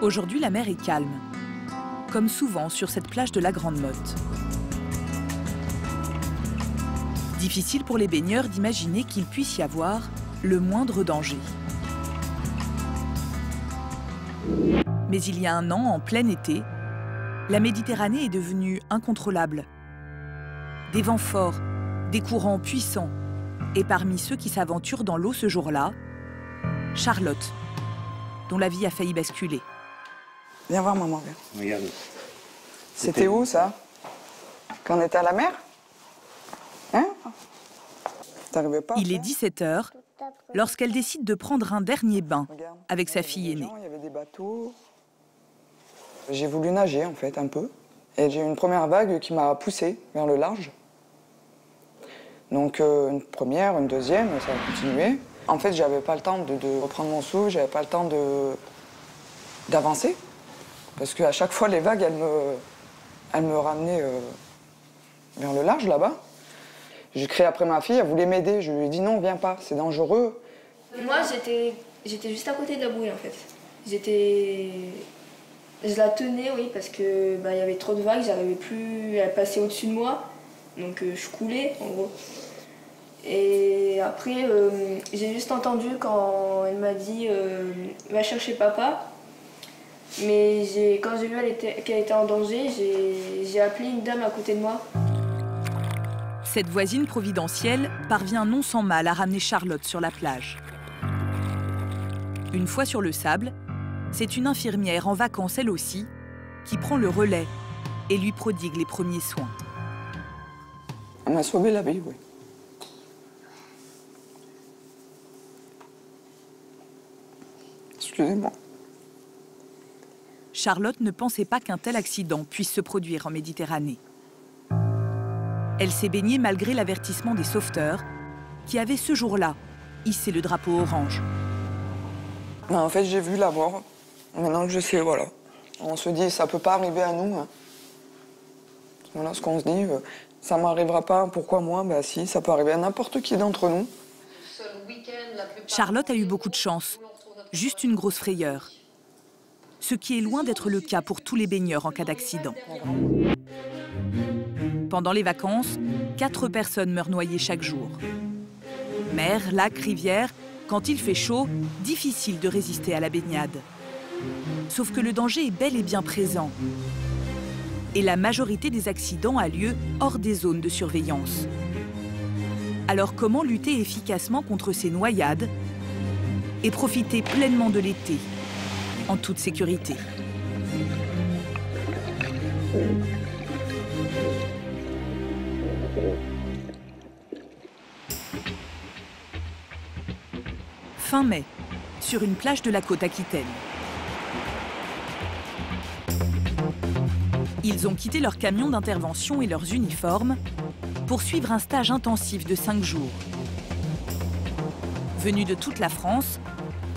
Aujourd'hui, la mer est calme, comme souvent sur cette plage de la Grande Motte. Difficile pour les baigneurs d'imaginer qu'il puisse y avoir le moindre danger. Mais il y a un an, en plein été, la Méditerranée est devenue incontrôlable. Des vents forts, des courants puissants, et parmi ceux qui s'aventurent dans l'eau ce jour-là, Charlotte, dont la vie a failli basculer. Viens voir maman, viens. Regarde. C'était où ça? Quand on était à la mer? Hein? T'arrivais pas? Il est 17 h lorsqu'elle décide de prendre un dernier bain avec sa fille aînée. Il y avait des bateaux. J'ai voulu nager en fait un peu. Et j'ai eu une première vague qui m'a poussée vers le large. Donc une première, une deuxième, ça a continué. En fait, j'avais pas le temps de reprendre mon souffle, j'avais pas le temps d'avancer. Parce qu'à chaque fois, les vagues, elles me ramenaient vers le large, là-bas. J'ai crié après ma fille, elle voulait m'aider. Je lui ai dit non, viens pas, c'est dangereux. Moi, j'étais juste à côté de la bouée, en fait. Je la tenais, oui, parce que il y avait trop de vagues, j'arrivais plus à passer au-dessus de moi. Donc je coulais, en gros. Et après, j'ai juste entendu quand elle m'a dit « Va chercher papa ». Mais quand j'ai vu qu'elle était en danger, j'ai appelé une dame à côté de moi. Cette voisine providentielle parvient non sans mal à ramener Charlotte sur la plage. Une fois sur le sable, c'est une infirmière en vacances elle aussi qui prend le relais et lui prodigue les premiers soins. Elle m'a sauvé la vie, oui. Excusez-moi. Charlotte ne pensait pas qu'un tel accident puisse se produire en Méditerranée. Elle s'est baignée malgré l'avertissement des sauveteurs qui avaient ce jour-là hissé le drapeau orange. Non, en fait, j'ai vu la mort. Maintenant que je sais, voilà. On se dit, ça peut pas arriver à nous. Hein. Voilà ce qu'on se dit. Ça m'arrivera pas, pourquoi moi? Bah si, ça peut arriver à n'importe qui d'entre nous. Charlotte a eu beaucoup de chance. Juste une grosse frayeur. Ce qui est loin d'être le cas pour tous les baigneurs en cas d'accident. Pendant les vacances, 4 personnes meurent noyées chaque jour. Mer, lac, rivière, quand il fait chaud, difficile de résister à la baignade. Sauf que le danger est bel et bien présent. Et la majorité des accidents a lieu hors des zones de surveillance. Alors comment lutter efficacement contre ces noyades et profiter pleinement de l'été, en toute sécurité? Fin mai, sur une plage de la côte aquitaine. Ils ont quitté leur camion d'intervention et leurs uniformes pour suivre un stage intensif de 5 jours. Venus de toute la France,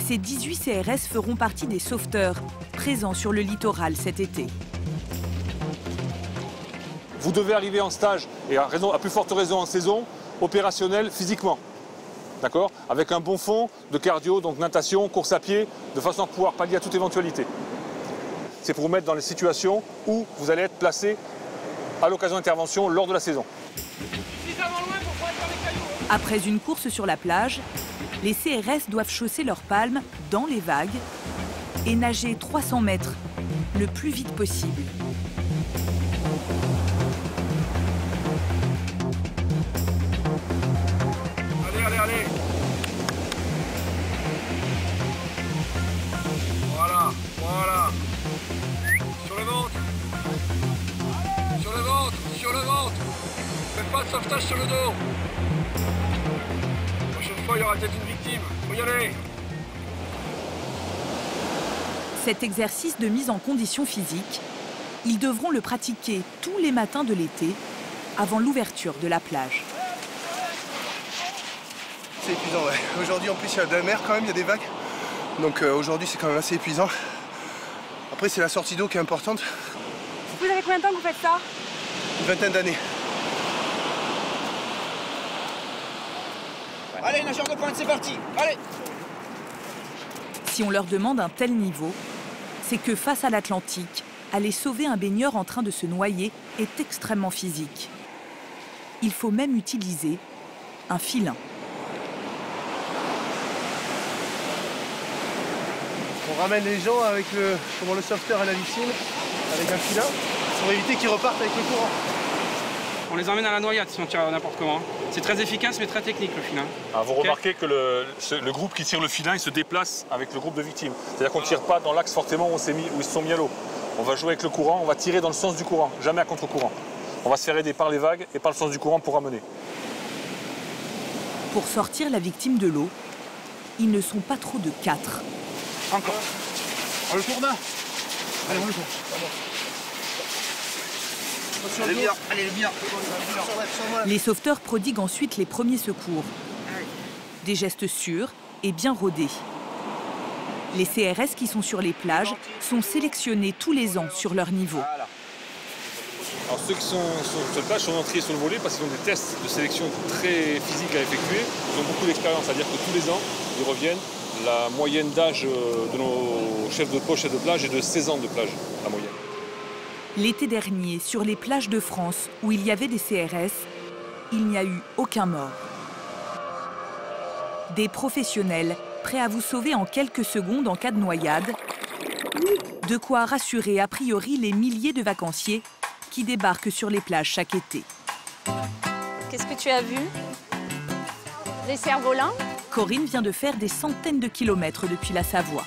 ces 18 CRS feront partie des sauveteurs présents sur le littoral cet été. Vous devez arriver en stage, et à plus forte raison en saison, opérationnel physiquement. D'accord? Avec un bon fond de cardio, donc natation, course à pied, de façon à pouvoir pallier à toute éventualité. C'est pour vous mettre dans les situations où vous allez être placé à l'occasion d'intervention lors de la saison. Après une course sur la plage, les CRS doivent chausser leurs palmes dans les vagues et nager 300 mètres le plus vite possible. Allez. Voilà. Sur le ventre. Faites pas de sauvetage sur le dos. La prochaine fois, il y aura peut-être une victime. Faut y aller. Cet exercice de mise en condition physique, ils devront le pratiquer tous les matins de l'été, avant l'ouverture de la plage. C'est épuisant, ouais. Aujourd'hui, en plus, il y a de la mer quand même, il y a des vagues. Donc aujourd'hui, c'est quand même assez épuisant. Après, c'est la sortie d'eau qui est importante. Vous avez combien de temps que vous faites ça? Une vingtaine d'années. Allez, nageur de pointe, c'est parti. Allez. Si on leur demande un tel niveau, c'est que face à l'Atlantique, aller sauver un baigneur en train de se noyer est extrêmement physique. Il faut même utiliser un filin. On ramène les gens avec le sauveteur à la victime, avec un filin, pour éviter qu'ils repartent avec le courant. On les emmène à la noyade si on tire n'importe comment. C'est très efficace mais très technique le filin. Ah, vous remarquez que le groupe qui tire le filin, il se déplace avec le groupe de victimes. C'est-à-dire qu'on ne tire pas dans l'axe fortement où ils se sont mis à l'eau. On va jouer avec le courant, on va tirer dans le sens du courant, jamais à contre-courant. On va se faire aider par les vagues et par le sens du courant pour ramener. Pour sortir la victime de l'eau, ils ne sont pas trop de 4. Encore. On le tourne. Allez, on le tourne. Allez, bien, allez, bien. Les sauveteurs prodiguent ensuite les premiers secours. Des gestes sûrs et bien rodés. Les CRS qui sont sur les plages sont sélectionnés tous les ans sur leur niveau. Alors ceux qui sont sur la plage sont entrés sur le volet parce qu'ils ont des tests de sélection très physiques à effectuer. Ils ont beaucoup d'expérience, c'est-à-dire que tous les ans, ils reviennent. La moyenne d'âge de nos chefs de poste, chefs de plage est de 16 ans de plage, la moyenne. L'été dernier, sur les plages de France où il y avait des CRS, il n'y a eu aucun mort. Des professionnels prêts à vous sauver en quelques secondes en cas de noyade. De quoi rassurer a priori les milliers de vacanciers qui débarquent sur les plages chaque été. Qu'est-ce que tu as vu? Des cerfs-volants? Corinne vient de faire des centaines de kilomètres depuis la Savoie.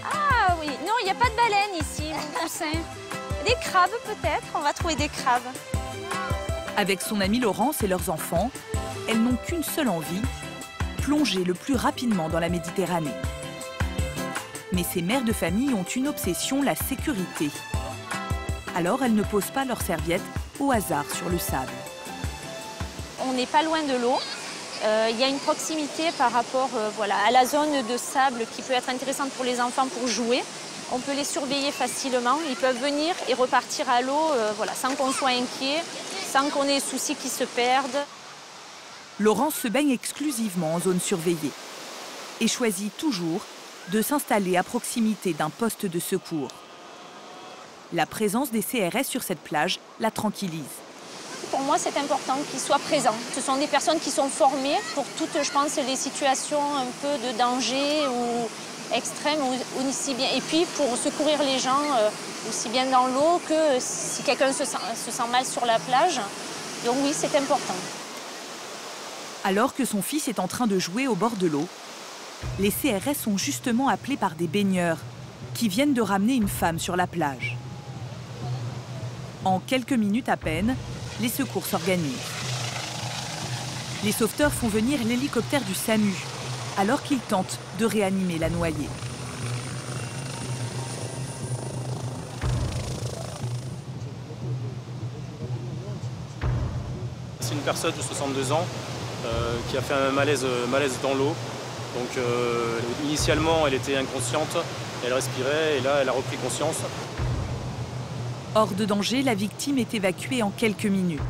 Ah oui, non, il n'y a pas de baleine ici, mon poussin. Des crabes peut-être, on va trouver des crabes. Avec son amie Laurence et leurs enfants, elles n'ont qu'une seule envie, plonger le plus rapidement dans la Méditerranée. Mais ces mères de famille ont une obsession, la sécurité. Alors elles ne posent pas leurs serviettes au hasard sur le sable. On n'est pas loin de l'eau. Il y a une proximité par rapport voilà, à la zone de sable qui peut être intéressante pour les enfants pour jouer. On peut les surveiller facilement. Ils peuvent venir et repartir à l'eau voilà, sans qu'on soit inquiet, sans qu'on ait soucis qu'ils se perdent. Laurence se baigne exclusivement en zone surveillée et choisit toujours de s'installer à proximité d'un poste de secours. La présence des CRS sur cette plage la tranquillise. Pour moi, c'est important qu'ils soient présents. Ce sont des personnes qui sont formées pour toutes, je pense, les situations un peu de danger ou extrêmes, ou aussi bien. Et puis pour secourir les gens aussi bien dans l'eau que si quelqu'un se sent mal sur la plage. Donc oui, c'est important. Alors que son fils est en train de jouer au bord de l'eau, les CRS sont justement appelés par des baigneurs qui viennent de ramener une femme sur la plage. En quelques minutes à peine, les secours s'organisent. Les sauveteurs font venir l'hélicoptère du SAMU alors qu'ils tentent de réanimer la noyée. C'est une personne de 62 ans qui a fait un malaise dans l'eau. Donc initialement, elle était inconsciente, elle respirait et là, elle a repris conscience. Hors de danger, la victime est évacuée en quelques minutes.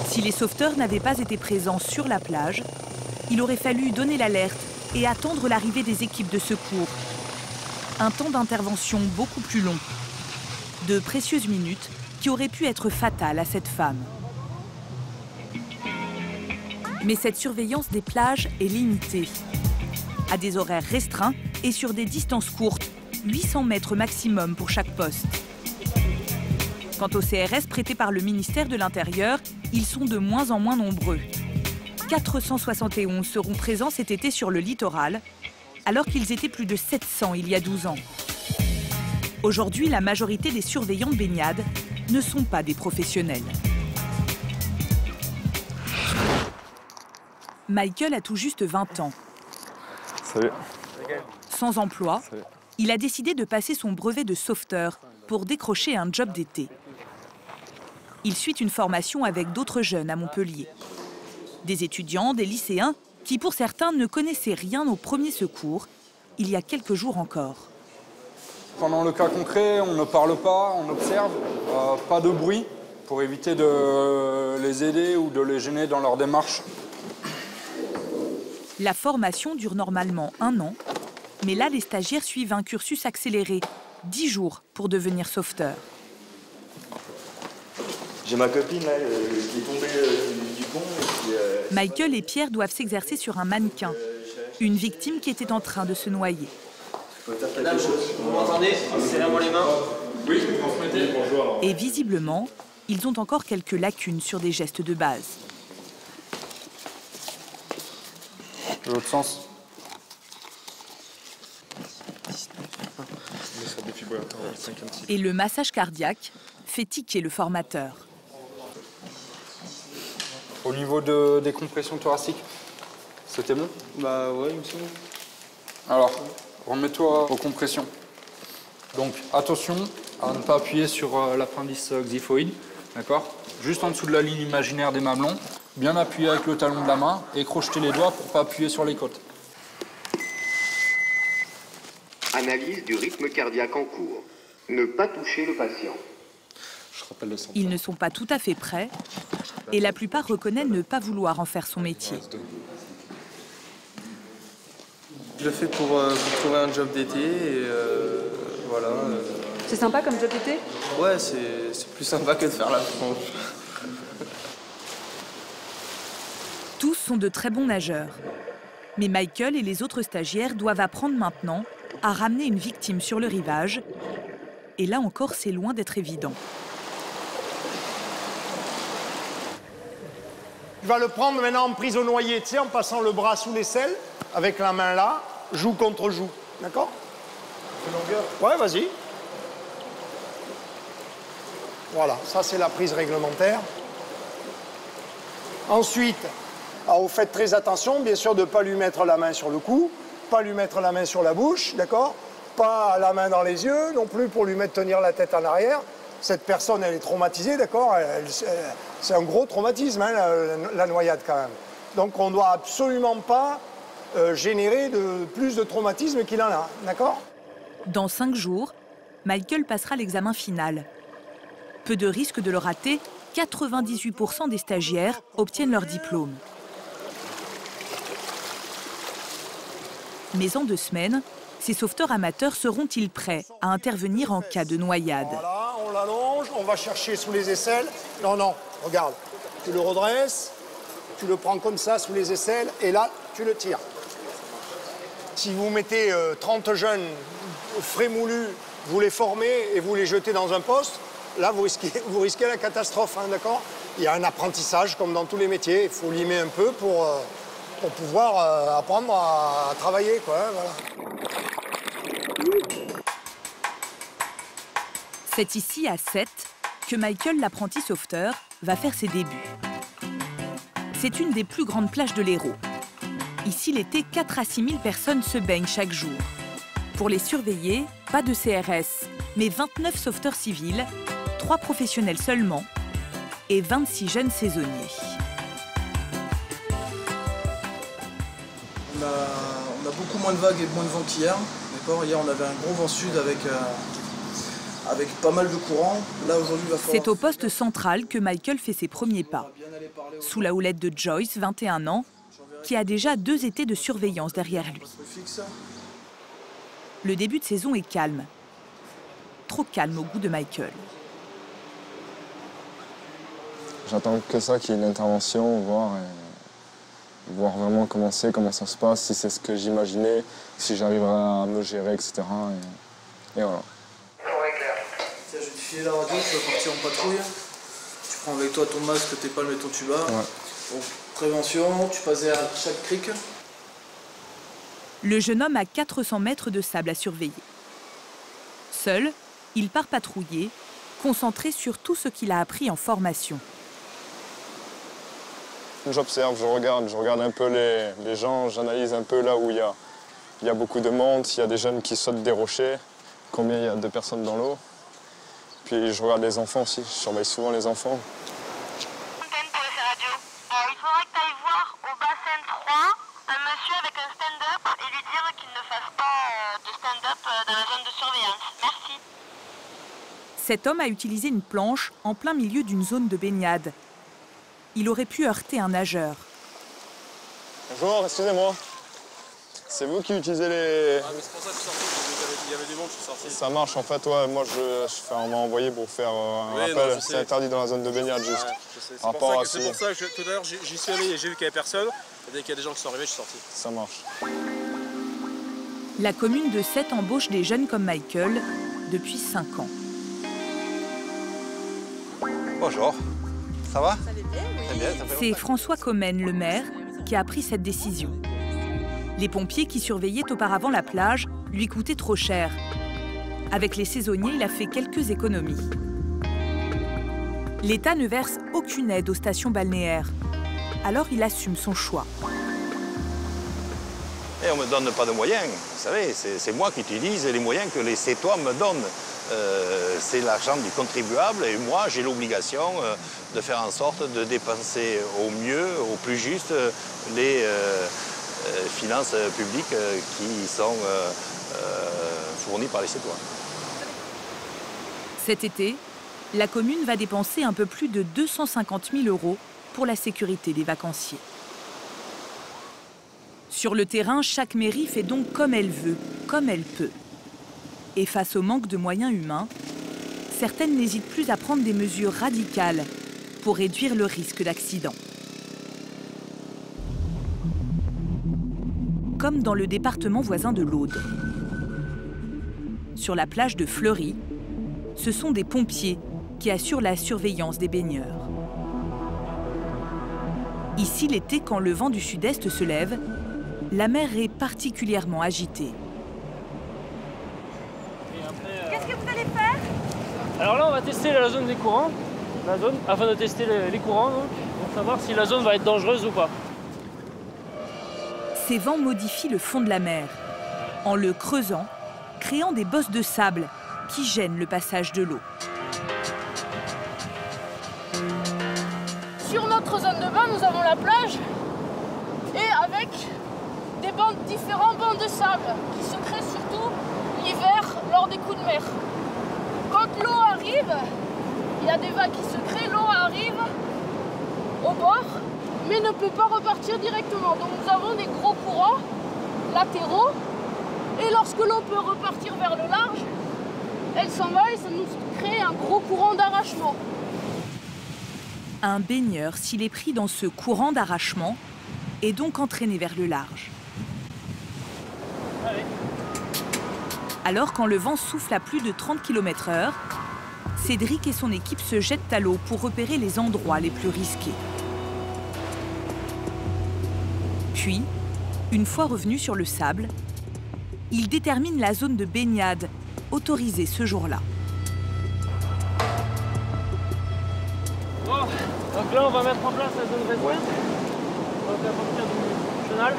Si les sauveteurs n'avaient pas été présents sur la plage, il aurait fallu donner l'alerte et attendre l'arrivée des équipes de secours. Un temps d'intervention beaucoup plus long. De précieuses minutes qui auraient pu être fatales à cette femme. Mais cette surveillance des plages est limitée. À des horaires restreints et sur des distances courtes, 800 mètres maximum pour chaque poste. Quant aux CRS prêtés par le ministère de l'Intérieur, ils sont de moins en moins nombreux. 471 seront présents cet été sur le littoral, alors qu'ils étaient plus de 700 il y a 12 ans. Aujourd'hui, la majorité des surveillants de baignade ne sont pas des professionnels. Michael a tout juste 20 ans. Salut. Sans emploi, Salut. Il a décidé de passer son brevet de sauveteur pour décrocher un job d'été. Il suit une formation avec d'autres jeunes à Montpellier. Des étudiants, des lycéens, qui pour certains ne connaissaient rien aux premiers secours, il y a quelques jours encore. Pendant le cas concret, on ne parle pas, on observe, pas de bruit, pour éviter de les aider ou de les gêner dans leur démarche. La formation dure normalement 1 an, mais là, les stagiaires suivent un cursus accéléré, 10 jours pour devenir sauveteur. J'ai ma copine là, qui est tombée du pont. Michael et Pierre doivent s'exercer sur un mannequin, une victime qui était en train de se noyer. Madame, vous m'entendez? Serrez-moi les mains. Oui, transmettez. Bonjour. Et visiblement, ils ont encore quelques lacunes sur des gestes de base. L'autre sens. Et le massage cardiaque fait tiquer le formateur. Au niveau des compressions thoraciques, c'était bon? Bah ouais, il me semble. Alors, remets-toi aux compressions. Donc attention à ne pas appuyer sur l'appendice xiphoïde, d'accord? Juste en dessous de la ligne imaginaire des mamelons, bien appuyer avec le talon de la main et crocheter les doigts pour ne pas appuyer sur les côtes. Analyse du rythme cardiaque en cours. Ne pas toucher le patient. Ils ne sont pas tout à fait prêts et la plupart reconnaissent ne pas vouloir en faire son métier. Je le fais pour trouver un job d'été et voilà. C'est sympa comme job d'été? Ouais, c'est plus sympa que de faire la planche. Tous sont de très bons nageurs. Mais Michael et les autres stagiaires doivent apprendre maintenant à ramener une victime sur le rivage. Et là encore, c'est loin d'être évident. Tu vas le prendre maintenant en prise au noyer, tu sais, en passant le bras sous l'aisselle, avec la main là, joue contre joue. D'accord? Ouais, vas-y. Voilà, ça c'est la prise réglementaire. Ensuite, alors vous faites très attention, bien sûr, de ne pas lui mettre la main sur le cou, pas lui mettre la main sur la bouche, d'accord? Pas la main dans les yeux, non plus pour lui mettre tenir la tête en arrière. Cette personne, elle est traumatisée, d'accord? C'est un gros traumatisme, hein, la noyade, quand même. Donc, on ne doit absolument pas générer plus de traumatisme qu'il en a, d'accord? Dans 5 jours, Michael passera l'examen final. Peu de risque de le rater, 98% des stagiaires obtiennent leur diplôme. Mais en 2 semaines, ces sauveteurs amateurs seront-ils prêts à intervenir en cas de noyade? Voilà, on l'allonge, on va chercher sous les aisselles. Non, non, regarde, tu le redresses, tu le prends comme ça sous les aisselles et là, tu le tires. Si vous mettez 30 jeunes frais moulus, vous les formez et vous les jetez dans un poste, là, vous risquez la catastrophe, hein, d'accord? Il y a un apprentissage, comme dans tous les métiers. Il faut limer un peu pour pouvoir apprendre à travailler, quoi, hein, voilà. C'est ici, à 7, que Michael, l'apprenti sauveteur, va faire ses débuts. C'est une des plus grandes plages de l'Hérault. Ici, l'été, 4 à 6 000 personnes se baignent chaque jour. Pour les surveiller, pas de CRS, mais 29 sauveteurs civils, 3 professionnels seulement et 26 jeunes saisonniers. On a beaucoup moins de vagues et moins de vent qu'hier. Hier, on avait un gros vent sud avec pas mal de courant. Là, aujourd'hui, il va falloir... C'est au poste central que Michael fait ses premiers pas. Sous la houlette de Joyce, 21 ans, qui a déjà 2 étés de surveillance derrière lui. Le début de saison est calme. Trop calme au goût de Michael. J'attends que ça, qu'il y ait une intervention, voir vraiment comment ça se passe, si c'est ce que j'imaginais, si j'arriverai à me gérer, etc. Et voilà. Tiens, je vais te filer la radio, tu vas partir en patrouille. Tu prends avec toi ton masque, tes palmes et ton tuba. Ouais. Bon, prévention, tu passes derrière chaque crique. Le jeune homme a 400 mètres de sable à surveiller. Seul, il part patrouiller, concentré sur tout ce qu'il a appris en formation. J'observe, je regarde un peu les gens, j'analyse un peu là où il y a beaucoup de monde, s'il y a des jeunes qui sautent des rochers, combien il y a de personnes dans l'eau. Puis je regarde les enfants aussi, je surveille souvent les enfants. Il faudrait que tu ailles voir au bassin 3 un monsieur avec un stand-up et lui dire qu'il ne fasse pas de stand-up dans la zone de surveillance. Merci. Cet homme a utilisé une planche en plein milieu d'une zone de baignade. Il aurait pu heurter un nageur. Bonjour, excusez-moi. C'est vous qui utilisez les... Ah, mais c'est pour ça que je suis sorti, il y avait des montres, je suis sorti. Ça marche, en fait, ouais. Moi, on m'a envoyé pour faire un rappel. C'est interdit dans la zone de baignade, juste. Ouais, c'est pour ça que tout à l'heure, j'y suis allé et j'ai vu qu'il n'y avait personne. Et dès qu'il y a des gens qui sont arrivés, je suis sorti. Ça marche. La commune de Sète embauche des jeunes comme Michael depuis 5 ans. Bonjour, ça va? Ça va bien, oui. Très bien, ça fait C'est longtemps. François Comène, le maire, qui a pris cette décision. Les pompiers qui surveillaient auparavant la plage lui coûtaient trop cher. Avec les saisonniers, il a fait quelques économies. L'État ne verse aucune aide aux stations balnéaires. Alors il assume son choix. Et on ne me donne pas de moyens, vous savez, c'est moi qui utilise les moyens que les Sétois me donnent. C'est l'argent du contribuable et moi j'ai l'obligation de faire en sorte de dépenser au mieux, au plus juste, les finances publiques qui sont fournies par les Sétois. Cet été, la commune va dépenser un peu plus de 250 000 € pour la sécurité des vacanciers. Sur le terrain, chaque mairie fait donc comme elle veut, comme elle peut. Et face au manque de moyens humains, certaines n'hésitent plus à prendre des mesures radicales pour réduire le risque d'accident. Comme dans le département voisin de l'Aude. Sur la plage de Fleury, ce sont des pompiers qui assurent la surveillance des baigneurs. Ici, l'été, quand le vent du sud-est se lève, la mer est particulièrement agitée. Qu'est-ce que vous allez faire? Alors là, on va tester la zone des courants, afin de tester les courants, donc, pour savoir si la zone va être dangereuse ou pas. Ces vents modifient le fond de la mer, en le creusant, créant des bosses de sable qui gênent le passage de l'eau. Sur notre zone de bain, nous avons la plage et avec différents bancs de sable qui se créent surtout l'hiver lors des coups de mer. Quand l'eau arrive, il y a des vagues qui se créent, l'eau arrive au bord mais ne peut pas repartir directement. Donc nous avons des gros courants latéraux et lorsque l'eau peut repartir vers le large, elle s'en va et ça nous crée un gros courant d'arrachement. Un baigneur, s'il est pris dans ce courant d'arrachement, est donc entraîné vers le large. Alors, quand le vent souffle à plus de 30 km/h, Cédric et son équipe se jettent à l'eau pour repérer les endroits les plus risqués. Puis, une fois revenus sur le sable, ils déterminent la zone de baignade autorisée ce jour-là. Bon, donc là on va mettre en place la zone restreinte. Donc à partir du chenal.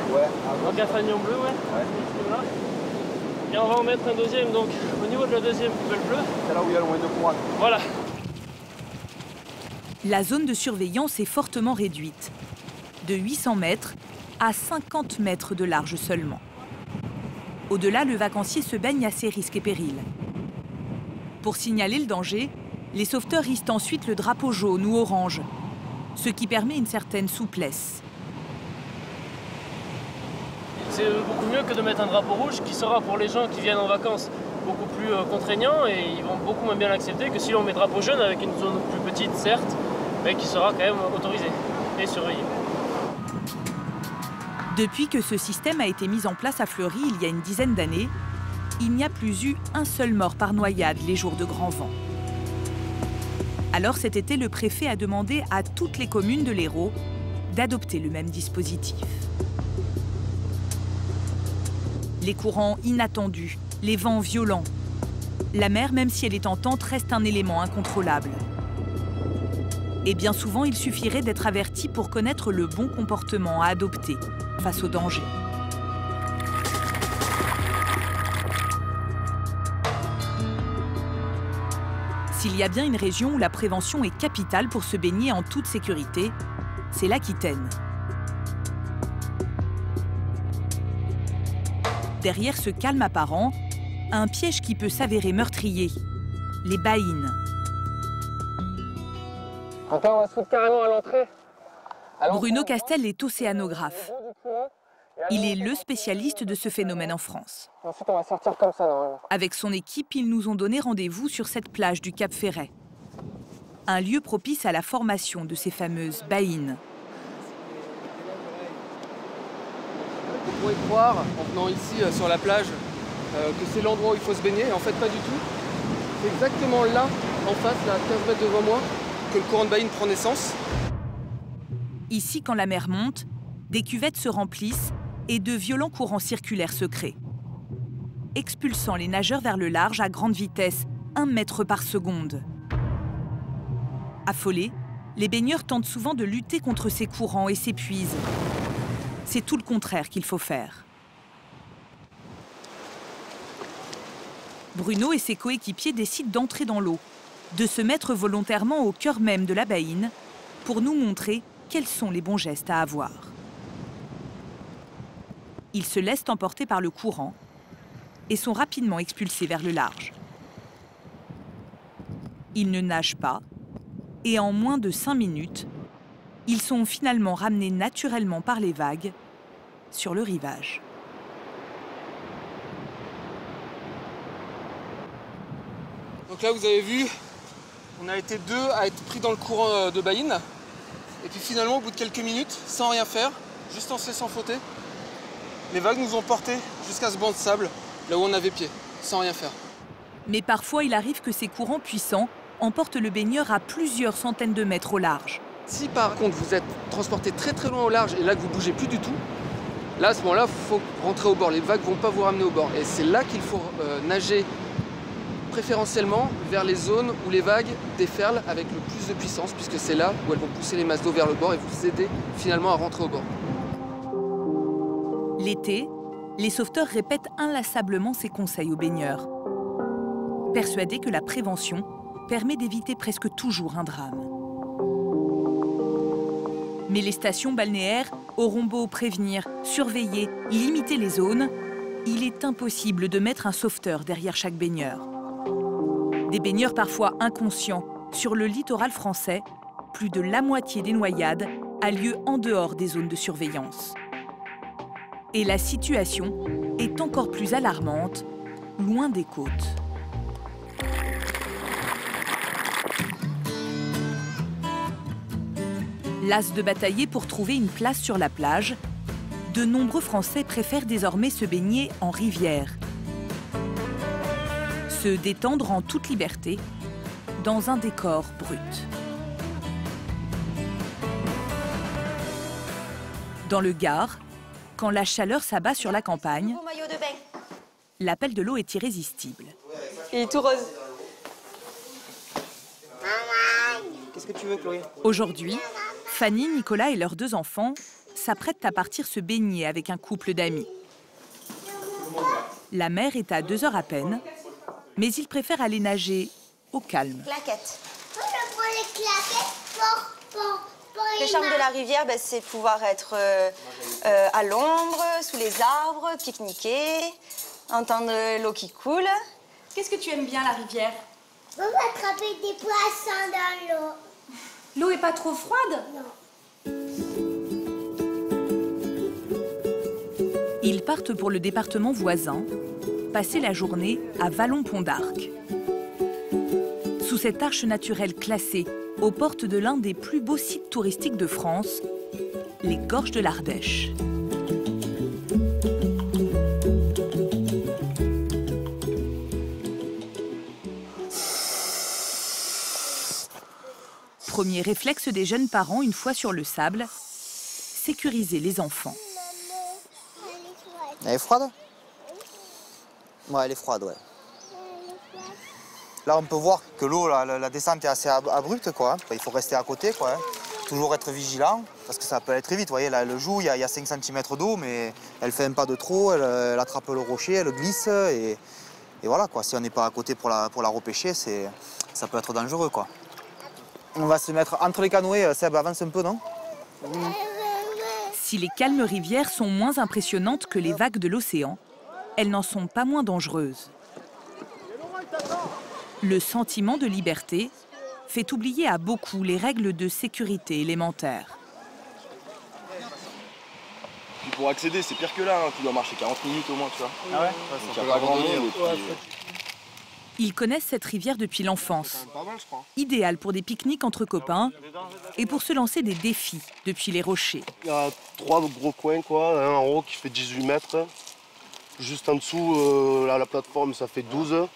Donc à fanion bleu, Là. Et on va en mettre un deuxième, donc au niveau de la deuxième poubelle bleue. C'est là où il y a le moins de courant. Voilà. La zone de surveillance est fortement réduite, de 800 mètres à 50 mètres de large seulement. Au-delà, le vacancier se baigne à ses risques et périls. Pour signaler le danger, les sauveteurs hissent ensuite le drapeau jaune ou orange, ce qui permet une certaine souplesse. C'est beaucoup mieux que de mettre un drapeau rouge qui sera pour les gens qui viennent en vacances beaucoup plus contraignant et ils vont beaucoup moins bien l'accepter que si on met drapeau jaune avec une zone plus petite certes, mais qui sera quand même autorisée et surveillée. Depuis que ce système a été mis en place à Fleury il y a une dizaine d'années, il n'y a plus eu un seul mort par noyade les jours de grand vent. Alors cet été, le préfet a demandé à toutes les communes de l'Hérault d'adopter le même dispositif. Les courants inattendus, les vents violents. La mer, même si elle est tentante, reste un élément incontrôlable. Et bien souvent, il suffirait d'être averti pour connaître le bon comportement à adopter face au danger. S'il y a bien une région où la prévention est capitale pour se baigner en toute sécurité, c'est l'Aquitaine. Derrière ce calme apparent, un piège qui peut s'avérer meurtrier, les baïnes. Encore, on va se foutre carrément à l'entrée. Bruno Castel est océanographe. Il est le spécialiste de ce phénomène en France. Ensuite, on va sortir comme ça, normalement. Avec son équipe, ils nous ont donné rendez-vous sur cette plage du Cap Ferret. Un lieu propice à la formation de ces fameuses baïnes. Vous pourrez croire, en venant ici sur la plage, que c'est l'endroit où il faut se baigner. En fait, pas du tout. C'est exactement là, en face, là, 15 mètres devant moi, que le courant de baïne prend naissance. Ici, quand la mer monte, des cuvettes se remplissent et de violents courants circulaires se créent, expulsant les nageurs vers le large à grande vitesse, 1 mètre par seconde. Affolés, les baigneurs tentent souvent de lutter contre ces courants et s'épuisent. C'est tout le contraire qu'il faut faire. Bruno et ses coéquipiers décident d'entrer dans l'eau, de se mettre volontairement au cœur même de la baïne pour nous montrer quels sont les bons gestes à avoir. Ils se laissent emporter par le courant et sont rapidement expulsés vers le large. Ils ne nagent pas et en moins de 5 minutes, ils sont finalement ramenés naturellement par les vagues sur le rivage. Donc là, vous avez vu, on a été 2 à être pris dans le courant de baïne. Et puis finalement, au bout de quelques minutes, sans rien faire, juste en se laissant flotter, les vagues nous ont portés jusqu'à ce banc de sable, là où on avait pied, sans rien faire. Mais parfois, il arrive que ces courants puissants emportent le baigneur à plusieurs centaines de mètres au large. Si par contre vous êtes transporté très très loin au large et là que vous ne bougez plus du tout, là à ce moment-là, il faut rentrer au bord. Les vagues ne vont pas vous ramener au bord. Et c'est là qu'il faut nager préférentiellement vers les zones où les vagues déferlent avec le plus de puissance, puisque c'est là où elles vont pousser les masses d'eau vers le bord et vous aider finalement à rentrer au bord. L'été, les sauveteurs répètent inlassablement ces conseils aux baigneurs, persuadés que la prévention permet d'éviter presque toujours un drame. Mais les stations balnéaires auront beau prévenir, surveiller, limiter les zones, il est impossible de mettre un sauveteur derrière chaque baigneur. Des baigneurs parfois inconscients, sur le littoral français, plus de la moitié des noyades a lieu en dehors des zones de surveillance. Et la situation est encore plus alarmante, loin des côtes. Las de batailler pour trouver une place sur la plage, de nombreux Français préfèrent désormais se baigner en rivière. Se détendre en toute liberté, dans un décor brut. Dans le Gard, quand la chaleur s'abat sur la campagne, l'appel de l'eau est irrésistible. Il est tout rose. Qu'est-ce que tu veux, Chloé? Aujourd'hui, Fanny, Nicolas et leurs 2 enfants s'apprêtent à partir se baigner avec un couple d'amis. La mer est à 2 heures à peine, mais ils préfèrent aller nager au calme. Claquettes. Le charme de la rivière, c'est pouvoir être à l'ombre, sous les arbres, pique-niquer, entendre l'eau qui coule. Qu'est-ce que tu aimes bien, la rivière? On va attraper des poissons dans l'eau. L'eau est pas trop froide? Non. Ils partent pour le département voisin, passer la journée à Vallon-Pont d'Arc. Sous cette arche naturelle classée, aux portes de l'un des plus beaux sites touristiques de France, les gorges de l'Ardèche. Premier réflexe des jeunes parents une fois sur le sable, sécuriser les enfants. Elle est froide? Ouais, elle est froide, ouais. Là, on peut voir que l'eau, la descente est assez abrupte, quoi. Il faut rester à côté, quoi. Toujours être vigilant, parce que ça peut aller très vite. Vous voyez, là, elle joue, il y a 5 cm d'eau, mais elle fait un pas de trop, elle attrape le rocher, elle glisse, et voilà, quoi. Si on n'est pas à côté pour la repêcher, ça peut être dangereux, quoi. On va se mettre entre les canoës. Seb, avance un peu, non? Si les calmes rivières sont moins impressionnantes que les vagues de l'océan, elles n'en sont pas moins dangereuses. Le sentiment de liberté fait oublier à beaucoup les règles de sécurité élémentaires. Puis pour accéder, c'est pire que là, hein. Tu dois marcher 40 minutes au moins, tu vois. Ah ouais, Donc, il n'y a pas grand monde. Et puis, Ils connaissent cette rivière depuis l'enfance. Idéal pour des pique-niques entre copains et pour se lancer des défis depuis les rochers. il y a 3 gros coins, quoi. Un en haut qui fait 18 mètres. Juste en dessous, là, la plateforme, ça fait 12.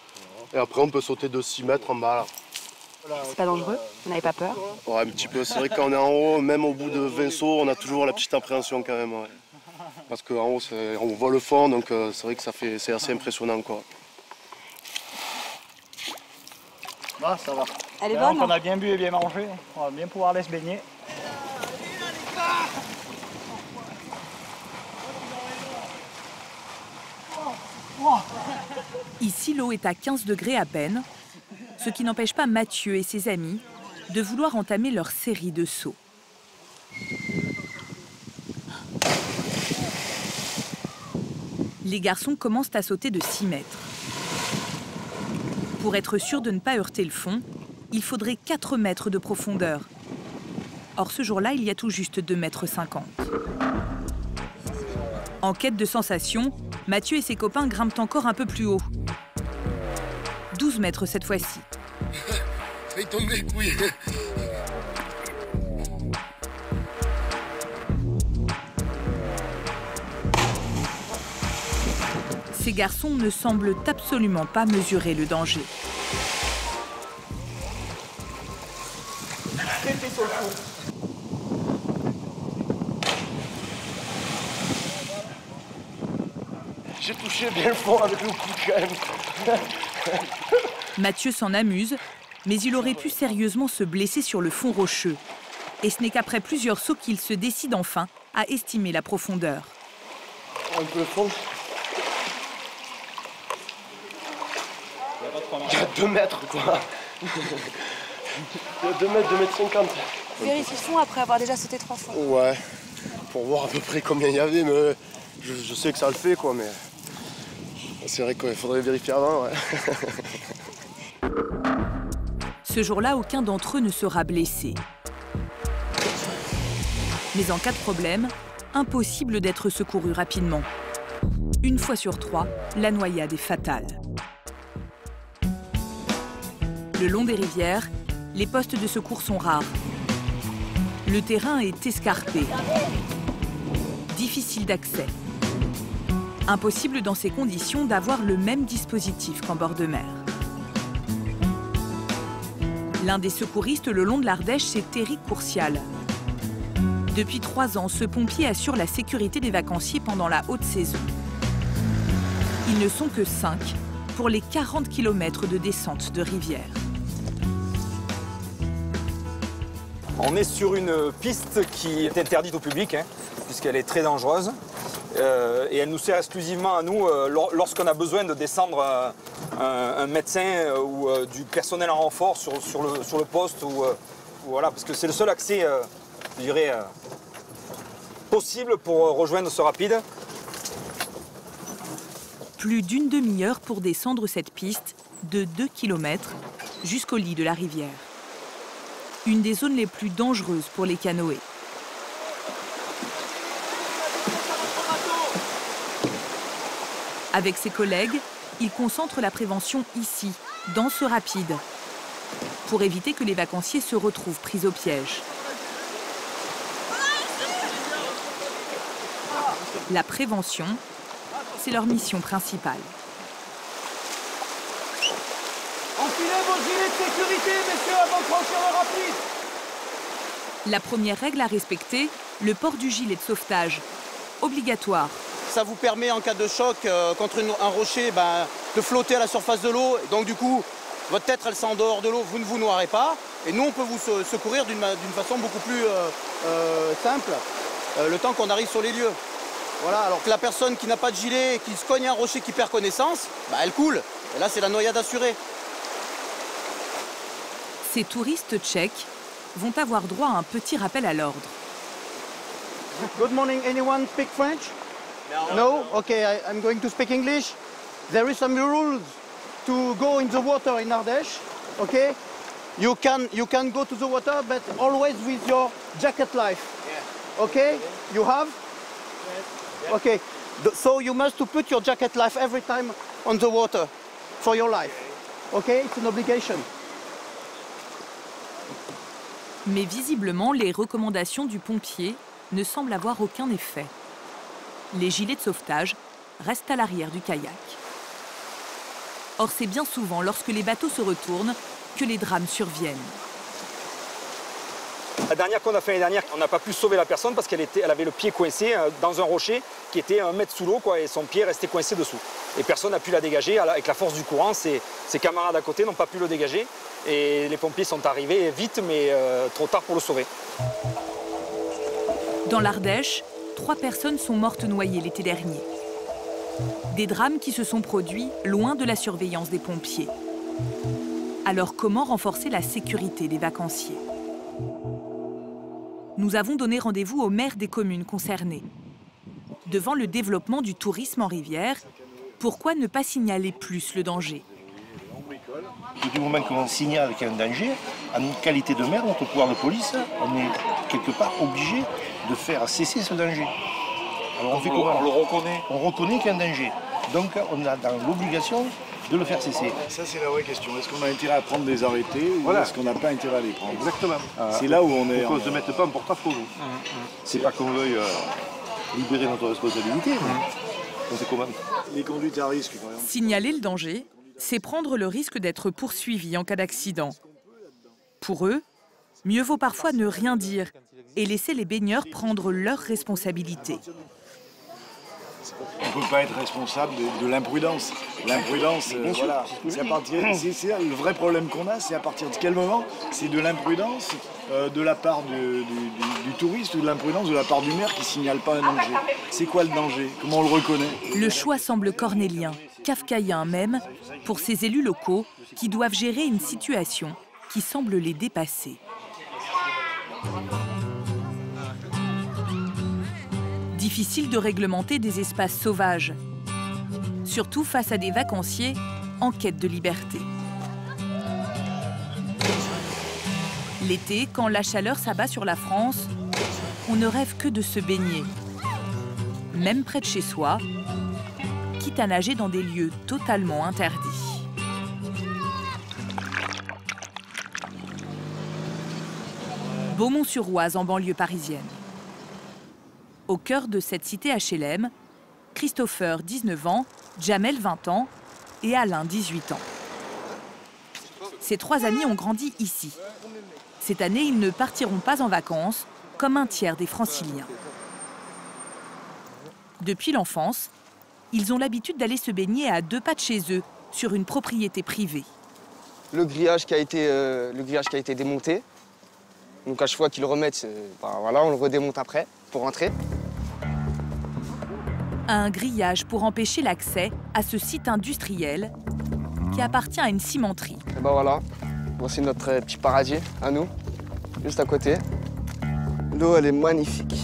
Et après, on peut sauter de 6 mètres en bas, là. C'est pas dangereux? Vous n'avez pas peur? Ouais, un petit peu. C'est vrai que quand on est en haut, même au bout de 20 sauts, on a toujours la petite appréhension quand même. Ouais. Parce qu'en haut, on voit le fond, donc c'est vrai que c'est assez impressionnant, quoi. Bah, ça va. Elle est Maintenant bonne? qu'on a bien bu et bien mangé, on va bien pouvoir aller se baigner. Ici, l'eau est à 15 degrés à peine, ce qui n'empêche pas Mathieu et ses amis de vouloir entamer leur série de sauts. Les garçons commencent à sauter de 6 mètres. Pour être sûr de ne pas heurter le fond, il faudrait 4 mètres de profondeur. Or, ce jour-là, il y a tout juste 2,50 mètres. En quête de sensations, Mathieu et ses copains grimpent encore un peu plus haut. 12 mètres cette fois-ci. Fais tomber, couille. Ces garçons ne semblent absolument pas mesurer le danger. J'ai touché bien le fond avec le coude quand même. Mathieu s'en amuse, mais il aurait pu sérieusement se blesser sur le fond rocheux. Et ce n'est qu'après plusieurs sauts qu'il se décide enfin à estimer la profondeur. Un peu le fond. Il y a 2 mètres, quoi. Il y a 2 mètres, 2,50 mètres. Vérifie le fond après avoir déjà sauté 3 fois. Ouais, pour voir à peu près combien il y avait, mais je sais que ça le fait, quoi, mais c'est vrai qu'il faudrait vérifier avant, ouais. Ce jour-là, aucun d'entre eux ne sera blessé. Mais en cas de problème, impossible d'être secouru rapidement. Une fois sur 3, la noyade est fatale. Le long des rivières, les postes de secours sont rares. Le terrain est escarpé, difficile d'accès. Impossible dans ces conditions d'avoir le même dispositif qu'en bord de mer. L'un des secouristes le long de l'Ardèche, c'est Éric Courcial. Depuis 3 ans, ce pompier assure la sécurité des vacanciers pendant la haute saison. Ils ne sont que 5 pour les 40 km de descente de rivière. On est sur une piste qui est interdite au public, puisqu'elle est très dangereuse. Et elle nous sert exclusivement à nous lorsqu'on a besoin de descendre un médecin ou du personnel en renfort sur le poste. Voilà, parce que c'est le seul accès, je dirais, possible pour rejoindre ce rapide. Plus d'une demi-heure pour descendre cette piste de 2 km jusqu'au lit de la rivière. Une des zones les plus dangereuses pour les canoës. Avec ses collègues, il concentre la prévention ici, dans ce rapide, pour éviter que les vacanciers se retrouvent pris au piège. La prévention, c'est leur mission principale. Enfilez vos gilets de sécurité, messieurs, avant de franchir le rapide. La première règle à respecter, le port du gilet de sauvetage, obligatoire. Ça vous permet en cas de choc contre un rocher de flotter à la surface de l'eau. Donc du coup, votre tête elle sent en dehors de l'eau, vous ne vous noierez pas. Et nous on peut vous secourir d'une façon beaucoup plus simple, le temps qu'on arrive sur les lieux. Voilà, alors que la personne qui n'a pas de gilet et qui se cogne un rocher qui perd connaissance, elle coule. Et là c'est la noyade assurée. Ces touristes tchèques vont avoir droit à un petit rappel à l'ordre. Good morning, anyone speak French? No? Okay, I'm going to speak English. There is some rules to go in the water in Ardèche, okay? You can go to the water, but always with your jacket life. Okay? You have? Yes. Okay. So you must put your jacket life every time on the water for your life. Okay, it's an obligation. Mais visiblement, les recommandations du pompier ne semblent avoir aucun effet. Les gilets de sauvetage restent à l'arrière du kayak. Or, c'est bien souvent lorsque les bateaux se retournent que les drames surviennent. La dernière qu'on a fait l'année dernière, on n'a pas pu sauver la personne parce qu'elle avait le pied coincé dans un rocher qui était 1 mètre sous l'eau, et son pied restait coincé dessous. Et personne n'a pu la dégager. Avec la force du courant, ses camarades à côté n'ont pas pu le dégager. Et les pompiers sont arrivés vite, mais trop tard pour le sauver. Dans l'Ardèche, 3 personnes sont mortes noyées l'été dernier. Des drames qui se sont produits loin de la surveillance des pompiers. Alors comment renforcer la sécurité des vacanciers? Nous avons donné rendez-vous aux maires des communes concernées. Devant le développement du tourisme en rivière, pourquoi ne pas signaler plus le danger? Du moment qu'on signale qu'il y a un danger, en qualité de maire, notre pouvoir de police, on est quelque part obligé de faire cesser ce danger. Alors on fait comment? On le reconnaît. On reconnaît qu'il y a un danger. Donc on a dans l'obligation de le faire cesser. Ça c'est la vraie question. Est-ce qu'on a intérêt à prendre des arrêtés ou est-ce qu'on n'a pas intérêt à les prendre? Exactement. C'est là où on est. Pour qu'on ne se mette pas en porte-à-faux. C'est pas qu'on veuille libérer notre responsabilité. On fait comment? Les conduites à risque, par exemple. Signaler le danger, c'est prendre le risque d'être poursuivi en cas d'accident. Pour eux, mieux vaut parfois ne rien dire et laisser les baigneurs prendre leurs responsabilités. On ne peut pas être responsable de l'imprudence. L'imprudence, voilà. Le vrai problème qu'on a, c'est à partir de quel moment c'est de l'imprudence de la part du touriste ou de l'imprudence de la part du maire qui ne signale pas un danger. C'est quoi le danger? Comment on le reconnaît? Le choix semble cornélien, kafkaïen même, pour ces élus locaux qui doivent gérer une situation qui semble les dépasser. Difficile de réglementer des espaces sauvages, surtout face à des vacanciers en quête de liberté. L'été, quand la chaleur s'abat sur la France, on ne rêve que de se baigner, même près de chez soi, quitte à nager dans des lieux totalement interdits. Beaumont-sur-Oise, en banlieue parisienne. Au cœur de cette cité HLM, Christopher, 19 ans, Jamel, 20 ans et Alain, 18 ans. Ces 3 amis ont grandi ici. Cette année, ils ne partiront pas en vacances, comme un tiers des franciliens. Depuis l'enfance, ils ont l'habitude d'aller se baigner à 2 pas de chez eux, sur une propriété privée. Le grillage qui a été démonté. Donc à chaque fois qu'ils le remettent, voilà, on le redémonte après pour rentrer. Un grillage pour empêcher l'accès à ce site industriel qui appartient à une cimenterie. Et ben voilà, voici notre petit paradis à nous, juste à côté. L'eau, elle est magnifique.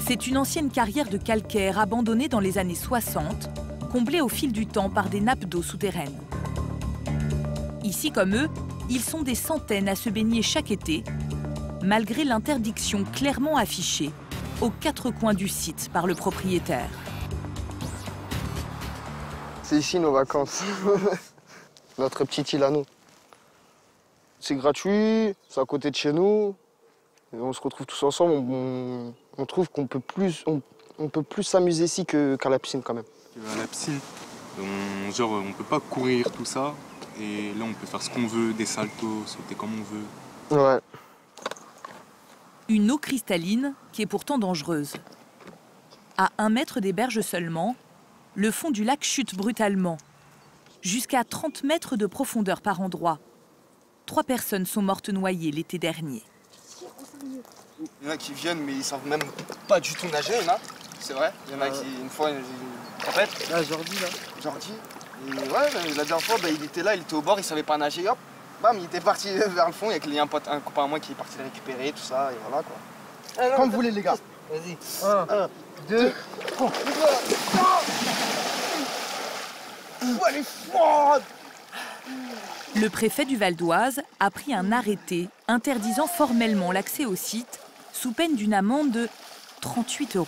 C'est une ancienne carrière de calcaire abandonnée dans les années 60, comblée au fil du temps par des nappes d'eau souterraines. Ici, comme eux, ils sont des centaines à se baigner chaque été, malgré l'interdiction clairement affichée aux 4 coins du site par le propriétaire. C'est ici nos vacances, notre petite île à nous. C'est gratuit, c'est à côté de chez nous, et on se retrouve tous ensemble, on trouve qu'on peut plus s'amuser ici qu'à la piscine quand même. À la piscine, on peut pas courir tout ça, et là on peut faire ce qu'on veut, des saltos, sauter comme on veut. Ouais. Une eau cristalline qui est pourtant dangereuse. À 1 mètre des berges seulement, le fond du lac chute brutalement. Jusqu'à 30 mètres de profondeur par endroit. 3 personnes sont mortes noyées l'été dernier. Il y en a qui viennent mais ils savent même pas du tout nager, il y en a. C'est vrai. Il y en a qui, une fois, en fait. Là, Jordi, là. Jordi. Et ouais, la dernière fois, il était là, il était au bord, il savait pas nager, hop. Bam, il était parti vers le fond, il y a un copain à moi qui est parti le récupérer, tout ça, et voilà quoi. Comme vous voulez, les gars. Vas-y. 1, 2, 3. Elle est froide. Le préfet du Val d'Oise a pris un arrêté interdisant formellement l'accès au site sous peine d'une amende de 38 €.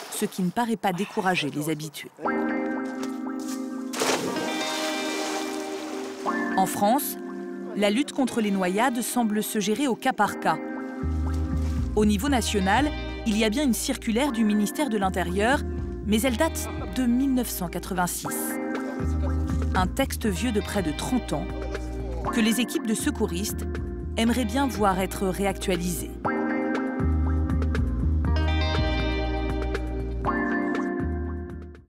Ce qui ne paraît pas décourager les habitués. En France, la lutte contre les noyades semble se gérer au cas par cas. Au niveau national, il y a bien une circulaire du ministère de l'Intérieur, mais elle date de 1986. Un texte vieux de près de 30 ans que les équipes de secouristes aimeraient bien voir être réactualisé.